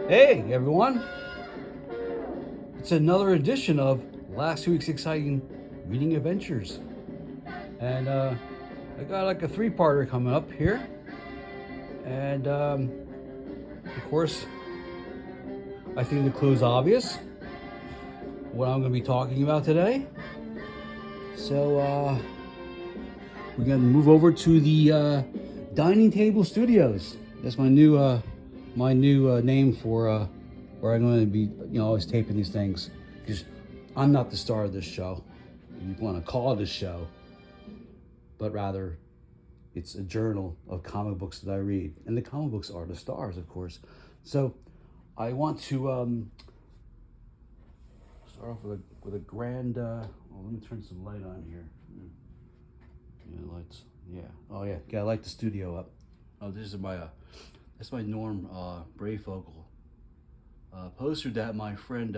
Hey everyone, it's another edition of last week's exciting reading adventures. And I got like a three-parter coming up here. And of course, I think the clue is obvious what I'm going to be talking about today. So we're going to move over to the Dining Table Studios. That's my new name for where I'm going to be, always taping these things. Because I'm not the star of this show. You want to call it a show, but rather it's a journal of comic books that I read, and the comic books are the stars, of course. So I want to start off with a grand. Well, let me turn some light on here. Yeah, lights. Yeah. Oh yeah. Gotta light the studio up. Oh, this is my that's my Norm Brayfogle poster that my friend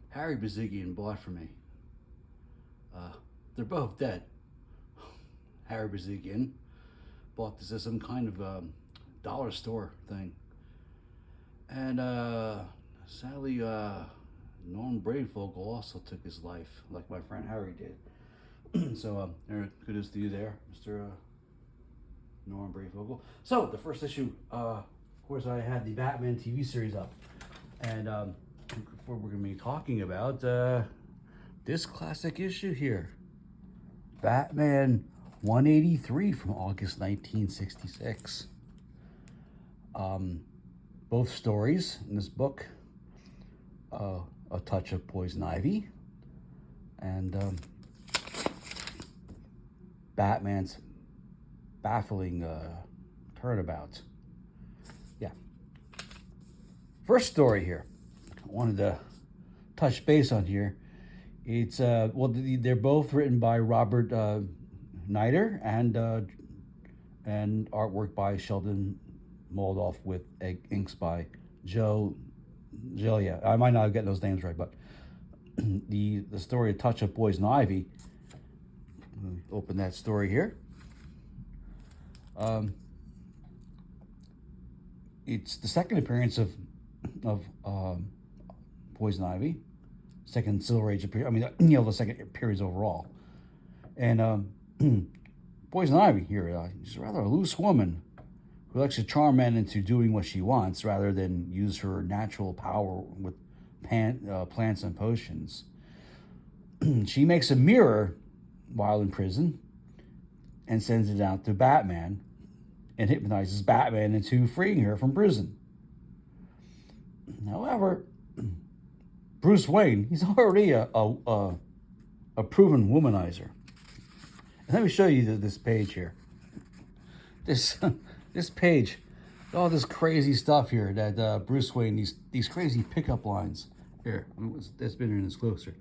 Harry Bazigian bought for me. They're both dead. Harry Bazigian bought this at some kind of dollar store thing, and sadly, Norm Brayfogle also took his life, like my friend Harry did. So, kudos to you there, Mr. Norm Brayfogle. So, the first issue, of course, I had the Batman TV series up, and before we're going to be talking about this classic issue here, Batman 183 from August 1966. Both stories in this book, A Touch of Poison Ivy, and Batman's baffling turnabout. Yeah. First story here, I wanted to touch base on here. It's they're both written by Robert Nider and artwork by Sheldon Moldoff with inks by Joe Gilia. I might not have gotten those names right, but the story A Touch of Poison Ivy. Let me open that story here. It's the second appearance of Poison Ivy, second Silver Age appearance. I mean, the second appearance overall, and Poison Ivy here. She's rather a loose woman who likes to charm men into doing what she wants rather than use her natural power with plants and potions. She makes a mirror while in prison and sends it out to Batman and hypnotizes Batman into freeing her from prison. However, Bruce Wayne, he's already a proven womanizer. And let me show you this page here. This page, all this crazy stuff here that Bruce Wayne, these crazy pickup lines. Here, let's bring in this closer.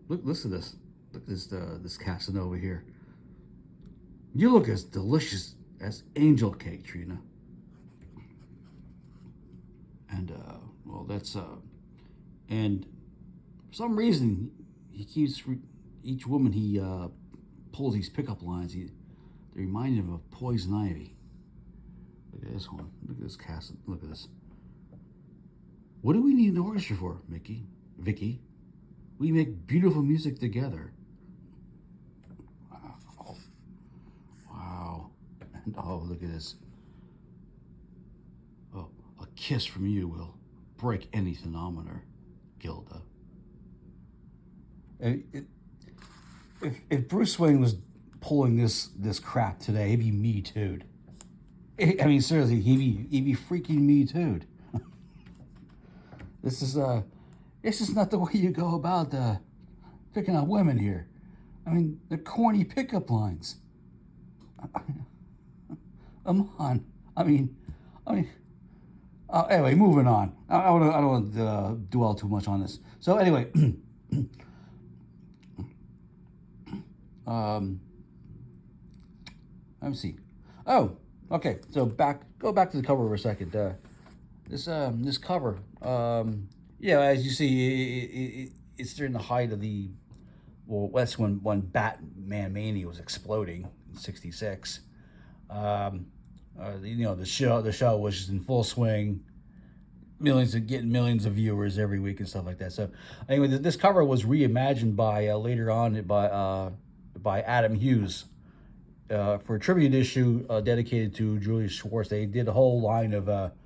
Listen to this. Look at this Casanova here. You look as delicious as angel cake, Trina. And that's and for some reason he keeps each woman he pulls these pickup lines. They remind him of Poison Ivy. Look at this one. Look at this cast. Look at this. What do we need an orchestra for, Vicky? We make beautiful music together. Wow. And look at this. Oh, a kiss from you will break any thermometer, Gilda. If Bruce Wayne was pulling this crap today, he'd be Me Too'd. I mean, seriously, he'd be freaking Me Too'd. This is not the way you go about picking out women here. I mean, they're corny pickup lines. Come on. I mean. Anyway, moving on. I don't want to dwell too much on this. So anyway, let me see. Oh, okay. So go back to the cover for a second. This cover. As you see, it's during the height of the. Well, that's when Batman Mania was exploding in '66. The show was just in full swing, getting millions of viewers every week and stuff like that. So anyway, this cover was reimagined by later on by Adam Hughes for a tribute issue dedicated to Julius Schwartz. They did a whole line of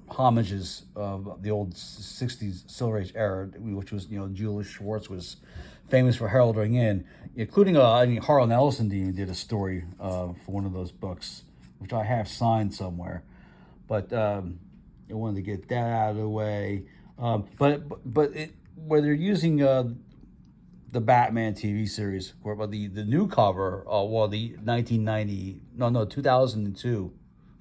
homages of the old '60s Silver Age era, which was Julius Schwartz was famous for heralding in, including Harlan Ellison did a story for one of those books, which I have signed somewhere, but I wanted to get that out of the way. Where they're using the Batman TV series, but the new cover, the 2002,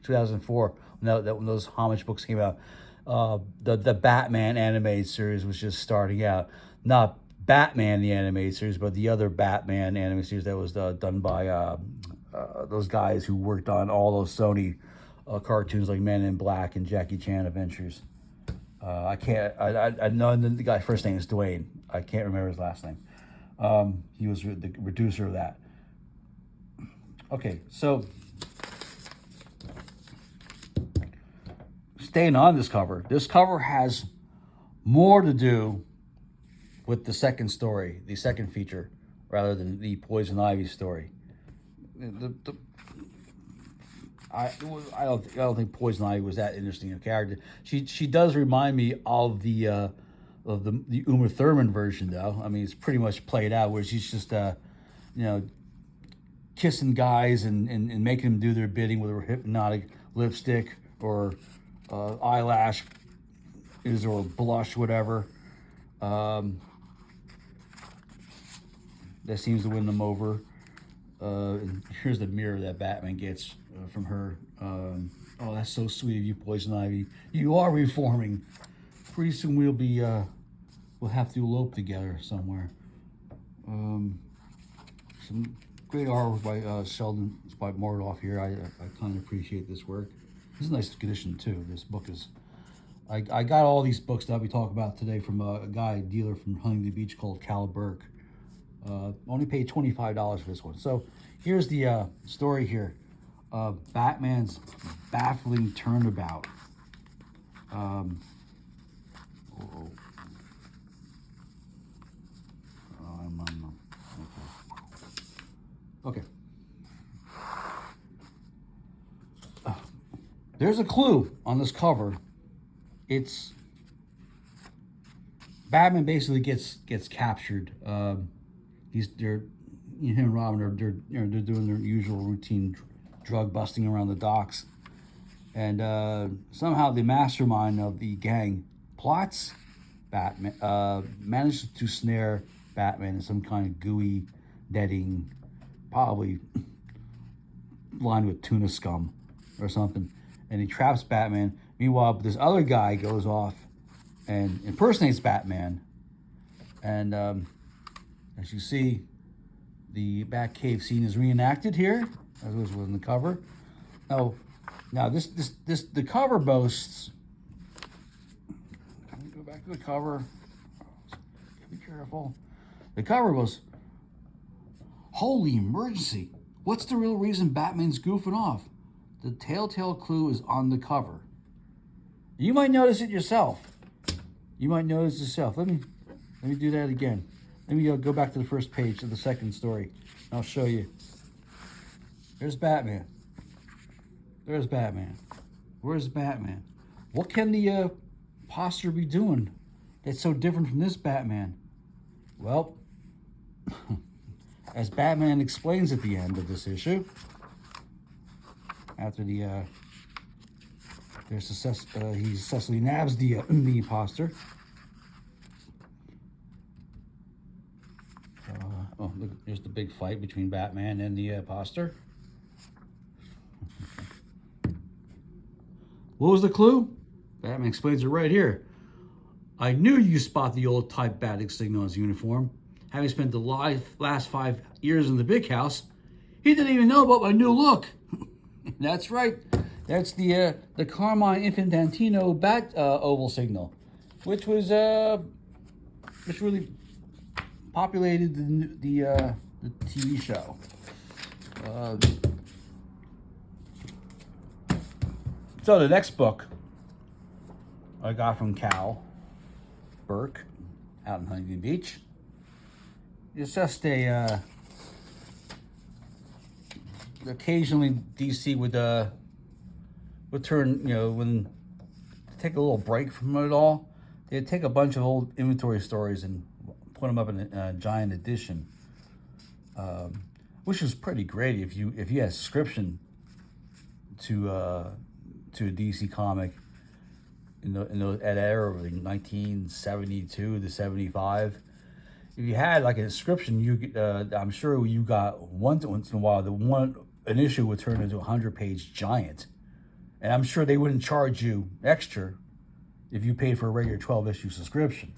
2004, when those homage books came out, the Batman animated series was just starting out. Not Batman the animated series, but the other Batman animated series that was done by those guys who worked on all those Sony cartoons like Men in Black and Jackie Chan Adventures. I know the guy's first name is Dwayne. I can't remember his last name. He was the producer of that. Okay, so staying on this cover has more to do with the second story, the second feature, rather than the Poison Ivy story. I don't think Poison Ivy was that interesting a character. She does remind me of the Uma Thurman version, though. I mean, it's pretty much played out where she's just kissing guys and making them do their bidding with her hypnotic lipstick or eyelash or blush, whatever. That seems to win them over. And here's the mirror that Batman gets from her. Oh, that's so sweet of you, Poison Ivy. You are reforming. Pretty soon we'll have to elope together somewhere. Some great artwork by Sheldon Spike Mordoff here. I kind of appreciate this work. This is a nice condition too. This book is. I got all these books that we talk about today from a dealer from Huntington Beach called Cal Burke. Only paid $25 for this one. So here's the story here. Batman's baffling turnabout. Okay. There's a clue on this cover. It's Batman basically gets captured. Him and Robin are they're doing their usual routine drug busting around the docks, and somehow the mastermind of the gang plots Batman, manages to snare Batman in some kind of gooey netting, probably lined with tuna scum or something, and he traps Batman. Meanwhile, this other guy goes off and impersonates Batman, and as you see, the Batcave scene is reenacted here, as was in the cover. Now the cover boasts. Let me go back to the cover. Be careful. The cover was, holy emergency! What's the real reason Batman's goofing off? The telltale clue is on the cover. You might notice it yourself. Let me do that again. Let me go back to the first page of the second story. I'll show you. There's Batman. Where's Batman? What can the poster be doing that's so different from this Batman? Well, as Batman explains at the end of this issue, after he successfully nabs the imposter. Look, there's the big fight between Batman and the imposter. What was the clue? Batman explains it right here. I knew you spot the old type bat insignia on his uniform. Having spent the last 5 years in the big house, he didn't even know about my new look. That's right. That's the Carmine Infantino bat oval signal, which really populated the TV show. So the next book I got from Cal Burke out in Huntington Beach. It's just a occasionally DC would turn, when take a little break from it all, they'd take a bunch of old inventory stories and put them up in a giant edition, which was pretty great if you had subscription to a DC comic in that era of 1972 to 75. If you had like a subscription, I'm sure you got once in a while an issue would turn into a 100-page giant, and I'm sure they wouldn't charge you extra if you paid for a regular 12-issue subscription.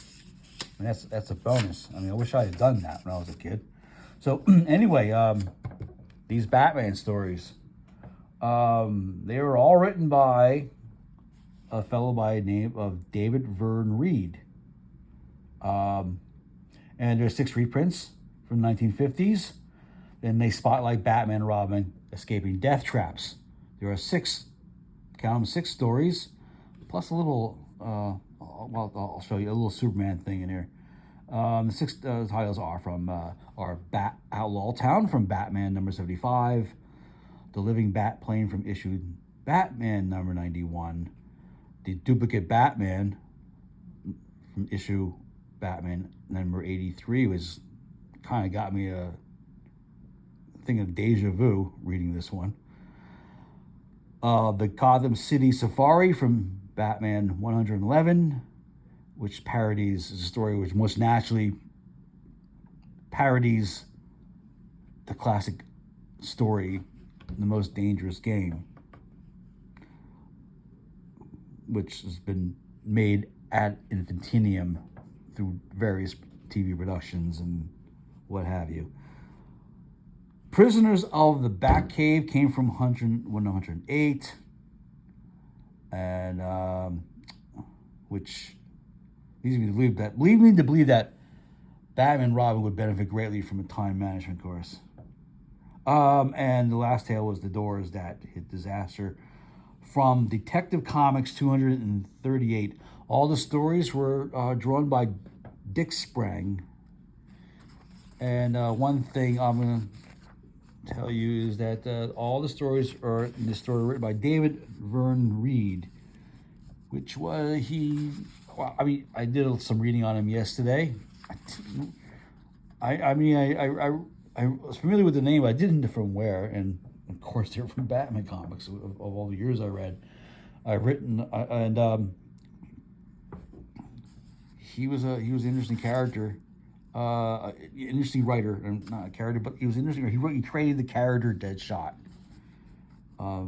And that's a bonus. I mean, I wish I had done that when I was a kid. So anyway, these Batman stories, they were all written by a fellow by the name of David Verne Reed. And there's 6 reprints from the 1950s. Then they spotlight Batman and Robin escaping death traps. There are 6 stories, plus a little, I'll show you a little Superman thing in here. The 6 titles are from Outlaw Town from Batman number 75, The Living Bat Plane from issue Batman number 91, The Duplicate Batman from issue Batman number 83, was kind of got me a thing of deja vu reading this one. The Gotham City Safari from Batman 111, which parodies a story which most naturally parodies the classic story, The Most Dangerous Game, which has been made ad infinitum through various TV productions and what have you. Prisoners of the Batcave came from 108, and which leads me to believe that Batman and Robin would benefit greatly from a time management course. And the last tale was The Doors That Hit Disaster from Detective Comics 238. All the stories were drawn by Dick Sprang. And one thing I'm going to tell you is that all the stories are in the story written by David Verne Reed, which was I did some reading on him yesterday. I was familiar with the name, but I didn't from where, and of course they're from Batman comics of all the years I've written, and he was an interesting character. Interesting writer, and not a character, but he was interesting. He created the character Deadshot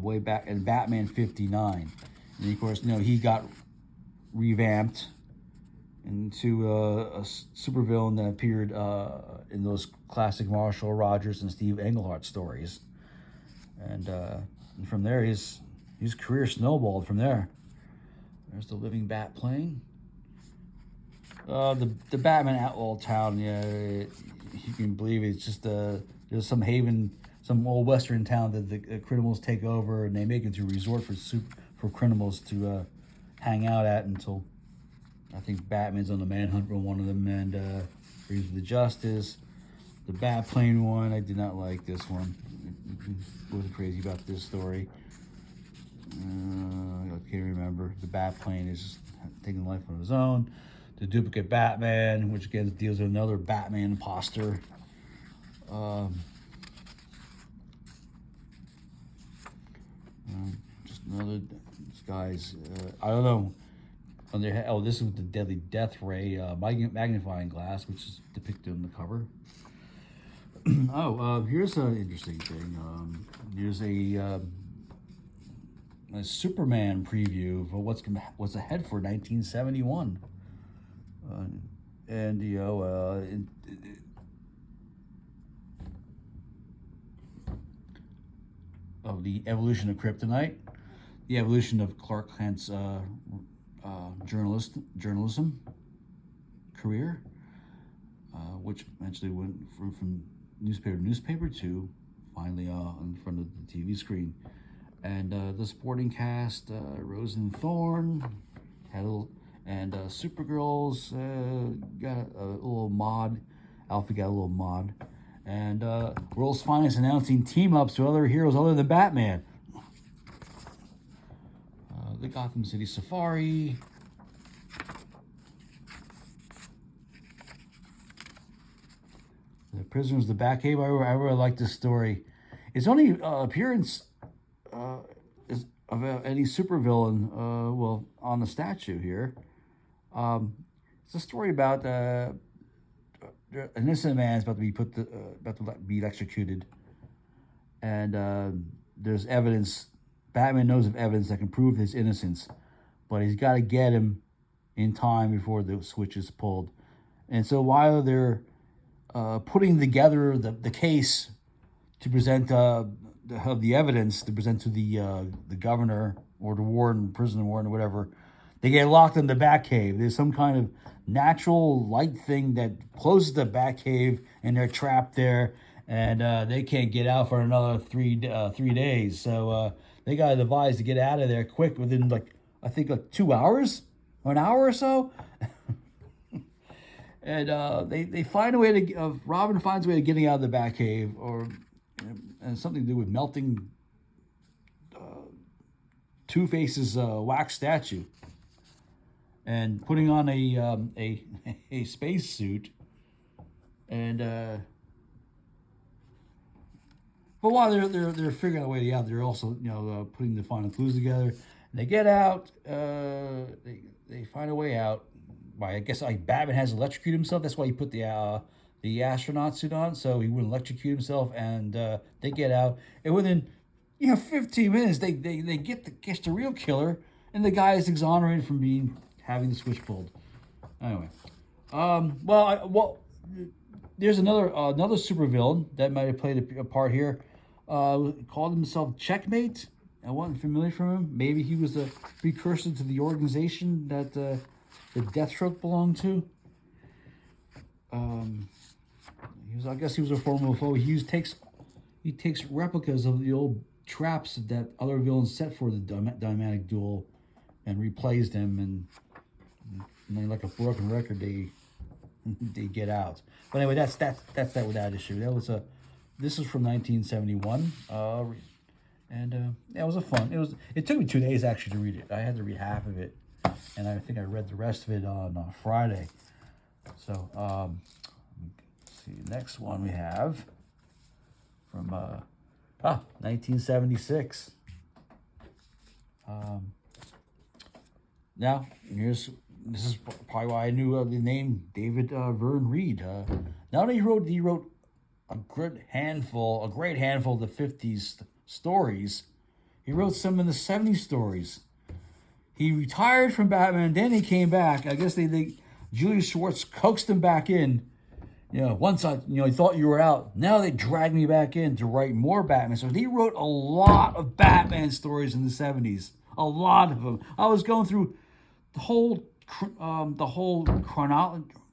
way back in Batman 59, and of course, he got revamped into a supervillain that appeared in those classic Marshall Rogers and Steve Englehart stories, and from there his career snowballed. From there, there's the Living Bat Plane. The Batman Outlaw Town, you can believe it's just there's some old western town that the criminals take over, and they make it into a resort for criminals to hang out at until I think Batman's on the manhunt for one of them and brings the justice. The Bat Plane one, I did not like this one. I wasn't crazy about this story. I can't remember. The Bat Plane is taking life on his own. The Duplicate Batman, which again deals with another Batman imposter. Just another, this guy's, I don't know. This is the Deadly Death Ray magnifying glass, which is depicted on the cover. Here's an interesting thing. Here's a Superman preview for what's ahead for 1971. Of the evolution of Kryptonite, the evolution of Clark Kent's journalism career, which eventually went from newspaper to finally in front of the TV screen. And the supporting cast, Rose and Thorne, and Supergirl's got a little mod. Alfie got a little mod. And World's Finest announcing team-ups to other heroes other than Batman. The Gotham City Safari. The Prisoners of the Batcave. I really like this story. It's only appearance of any supervillain, well, on the statue here. It's a story about an innocent man is about to be electrocuted, and there's evidence. Batman knows of evidence that can prove his innocence, but he's got to get him in time before the switch is pulled. And so while they're putting together the case to present the evidence to present to the governor or the warden, prison warden, or whatever, they get locked in the Batcave. There's some kind of natural light thing that closes the Batcave, and they're trapped there, and they can't get out for another 3 days. So they got to devise to get out of there quick within I think 2 hours or an hour or so. And they find a way to Robin finds a way of getting out of the Batcave, and something to do with melting Two-Face's wax statue and putting on a space suit. And but while they're figuring out a way out, they're also putting the final clues together. And they get out. They find a way out. I guess Batman has electrocuted himself. That's why he put the astronaut suit on, so he wouldn't electrocute himself. And they get out, and within 15 minutes, they catch the real killer, and the guy is exonerated from having the switch pulled. Anyway, there's another supervillain that might have played a part here. Called himself Checkmate. I wasn't familiar from him. Maybe he was a precursor to the organization that the Deathstroke belonged to. I guess he was a former foe. He takes replicas of the old traps that other villains set for the Dynamic Duel, and replays them, and like a broken record, they get out. But anyway, that's that with that issue. This was from 1971, and it was fun. It took me 2 days actually to read it. I had to read half of it, and I think I read the rest of it on Friday. So let's see, next one we have from 1976. Now this is probably why I knew the name David Vern Reed. Not only he wrote a great handful of the 50s stories, he wrote some in the 70s stories. He retired from Batman, then he came back. I guess Julius Schwartz coaxed him back in. Once he thought you were out. Now they dragged me back in to write more Batman. So he wrote a lot of Batman stories in the 70s. A lot of them. I was going through the whole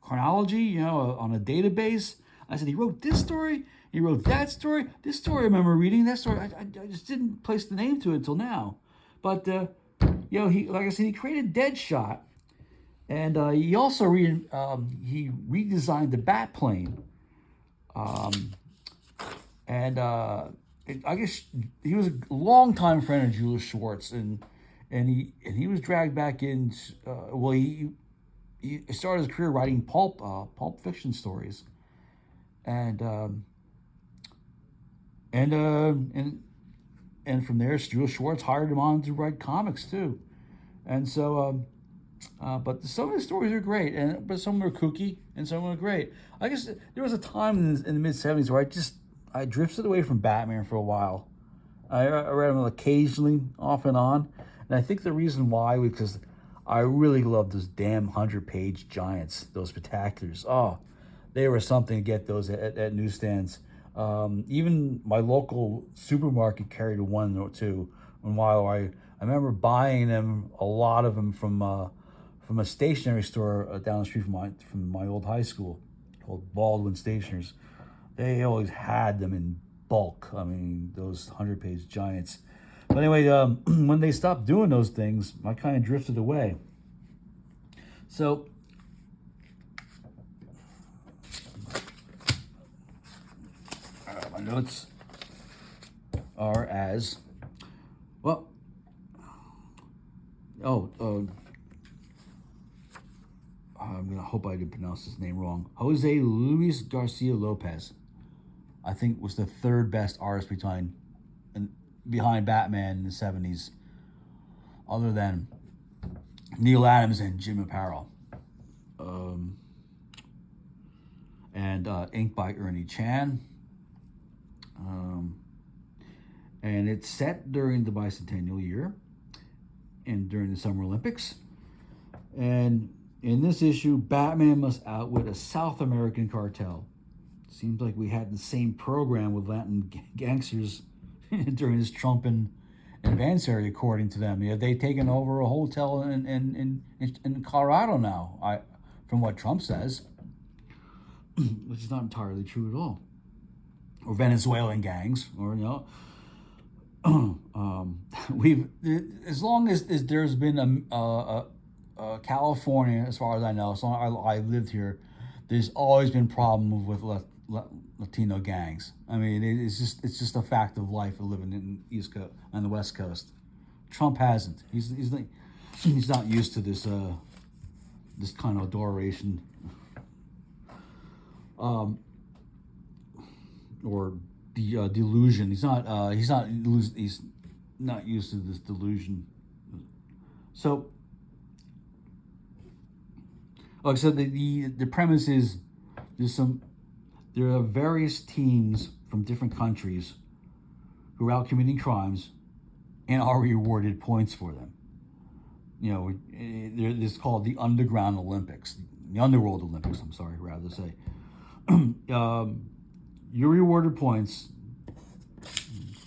chronology, on a database. I said, he wrote this story, he wrote that story. This story I remember reading. That story, I just didn't place the name to it until now. But, he, like I said, he created Deadshot. And he also he redesigned the Batplane. I guess he was a longtime friend of Julius Schwartz, and he was dragged back in. He started his career writing pulp fiction stories, and from there, Julius Schwartz hired him on to write comics too, and so. But some of the stories are great, but some are kooky and some are great. I guess there was a time in the mid-70s where I drifted away from Batman for a while. I read him occasionally, off and on, and I think the reason why was because I really loved those damn 100-page giants, those spectaculars. Oh, they were something to get those at newsstands. Even my local supermarket carried one or two. And while I remember buying them, a lot of them from a stationery store down the street from my old high school called Baldwin Stationers. They always had them in bulk. I mean, those 100-page giants. But anyway, when they stopped doing those things, I kind of drifted away. So, my notes are as well. I'm gonna hope I didn't pronounce his name wrong. Jose Luis Garcia Lopez, I think, was the third best artist behind Batman in the '70s, other than Neil Adams and Jim Aparo. And ink by Ernie Chan. And it's set during the bicentennial year and during the Summer Olympics. And in this issue, Batman must outwit a South American cartel. Seems like we had the same program with Latin gangsters during this Trump and adversary, according to them. Yeah, they've taken over a hotel in Colorado now, from what Trump says, which is not entirely true at all. Or Venezuelan gangs, or we've, as long as there's been California, as far as I know, as long as I lived here, there's always been problems with Latino gangs. I mean, it's just a fact of life of living in East Coast and the West Coast. Trump hasn't. He's not used to this this kind of adoration, or the delusion. He's not used to this delusion. So, like I said, the premise is there are various teams from different countries who are out committing crimes and are rewarded points for them. It's called the Underground Olympics, the Underworld Olympics. I'm sorry, rather say. You're rewarded points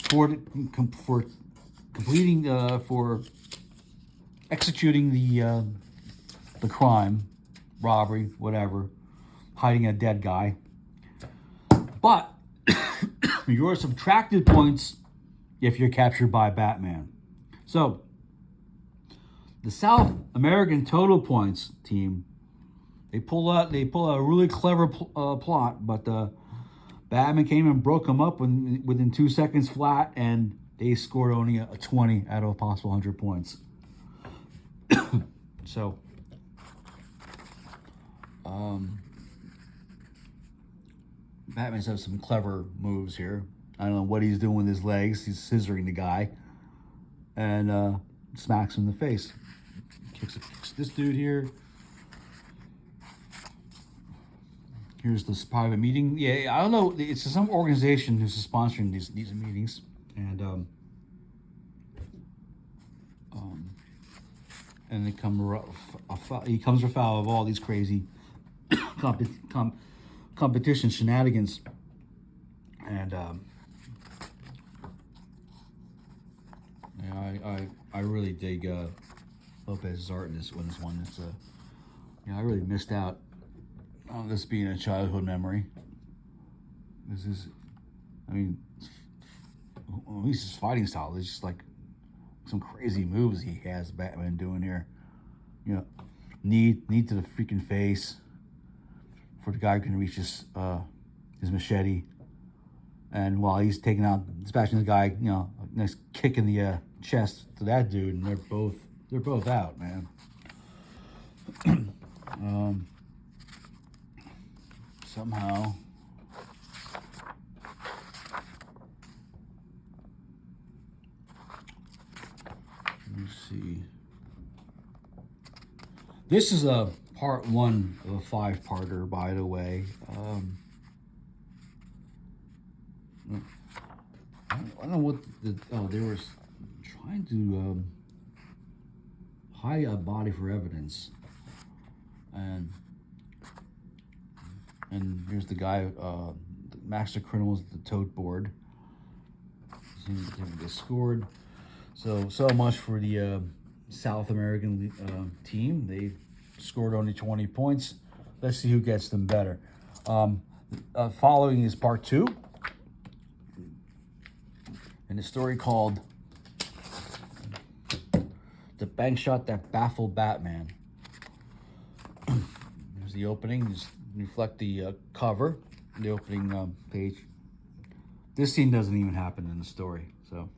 for completing, for executing the crime, robbery, whatever, hiding a dead guy. But you're subtracted points if you're captured by Batman. So the South American total points team, they pull out a really clever plot, but Batman came and broke them up within 2 seconds flat, and they scored only a 20 out of a possible 100 points. So, Batman has some clever moves here. I don't know what he's doing with his legs. He's scissoring the guy, and smacks him in the face. Kicks this dude here. Here's this private meeting. Yeah, I don't know. It's some organization who's sponsoring these meetings, and he comes afoul of all these crazy competition shenanigans, and I really dig Lopez's art in this one. It's I really missed out on this being a childhood memory. This is, at least his fighting style is just like some crazy moves he has Batman doing here. Knee to the freaking face for the guy who can reach his machete, and while he's dispatching the guy, a nice kick in the chest to that dude, and they're both out, man. Somehow, let me see. This is a part 1 of a 5-parter, by the way. I don't know what they were trying to hide a body for evidence, and here's the guy, the master criminals at the tote board. They scored. So much for the South American team. They scored only 20 points. Let's see who gets them better. Following is part 2. in a story called "The Bank Shot That Baffled Batman." There's the opening. Just reflect the cover, the opening page. This scene doesn't even happen in the story, so.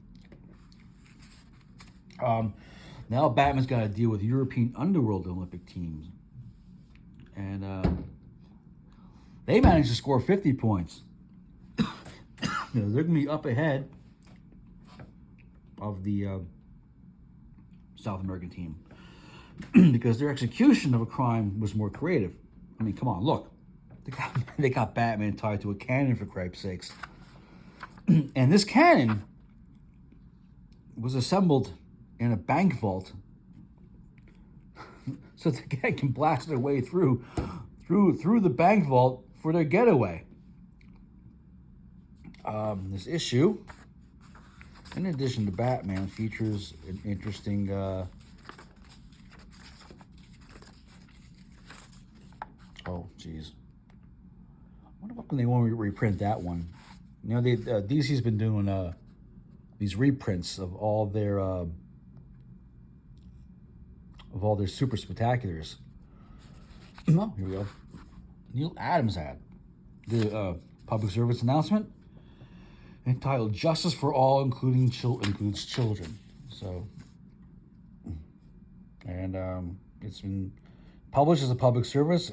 Now Batman's got to deal with European underworld Olympic teams. And they managed to score 50 points. They're going to be up ahead of the South American team because their execution of a crime was more creative. I mean, come on, look. They got Batman tied to a cannon, for cripe's sakes. And this cannon was assembled in a bank vault so the gang can blast their way through the bank vault for their getaway. This issue, in addition to Batman, features an interesting oh geez, I wonder when they want to reprint that one. You know, DC's been doing these reprints of all their super spectaculars. Oh, here we go. Neil Adams had the public service announcement entitled "Justice for All, includes children." So, and it's been published as a public service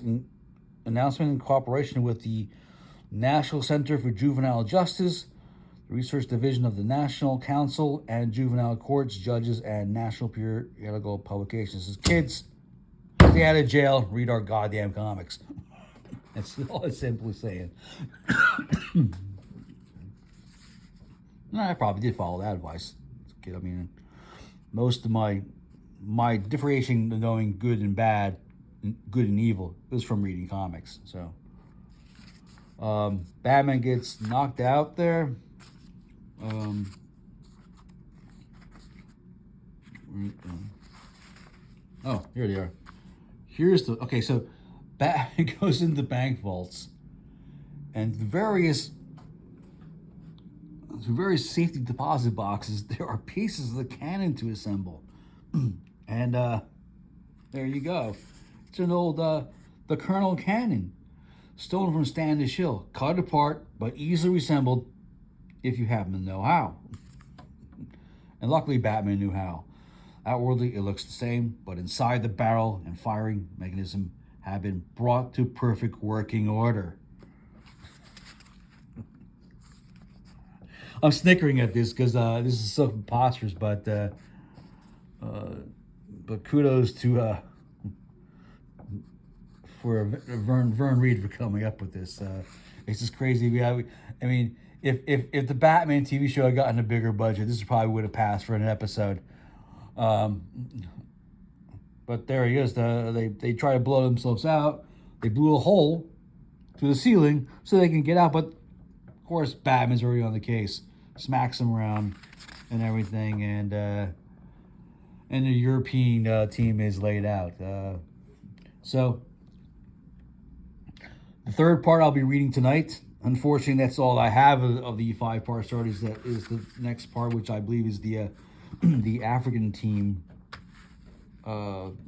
announcement in cooperation with the National Center for Juvenile Justice, the Research Division of the National Council, and Juvenile Courts, Judges, and National Periodical Publications. As kids, stay out of jail, read our goddamn comics. That's all it's simply saying. I probably did follow that advice as a kid. I mean, most of my differentiation of knowing good and bad, good and evil, was from reading comics. So, Batman gets knocked out there. Oh, here they are. Okay, so Batman goes into bank vaults, and the various safety deposit boxes, there are pieces of the cannon to assemble. And there you go. It's an old the Colonel cannon, stolen from Standish Hill, cut apart but easily assembled if you happen to know how. And luckily Batman knew how. Outwardly it looks the same, but inside the barrel and firing mechanism have been brought to perfect working order. I'm snickering at this because this is so preposterous, but kudos to for Vern Reed for coming up with this. It's just crazy. I mean, if the Batman TV show had gotten a bigger budget, this probably would have passed for an episode. But there he is. They try to blow themselves out. They blew a hole through the ceiling so they can get out. But of course, Batman's already on the case. Smacks him around and everything, and the European team is laid out. So the third part I'll be reading tonight. Unfortunately, that's all I have of the 5-part stories. That is the next part, which I believe is the the African team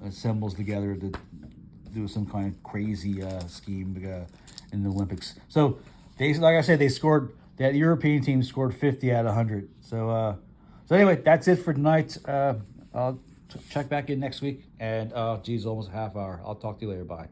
assembles together to do some kind of crazy scheme in the Olympics. So like I said, that European team scored 50 out of 100. So anyway, that's it for tonight. I'll check back in next week, and geez, almost a half hour. I'll talk to you later. Bye.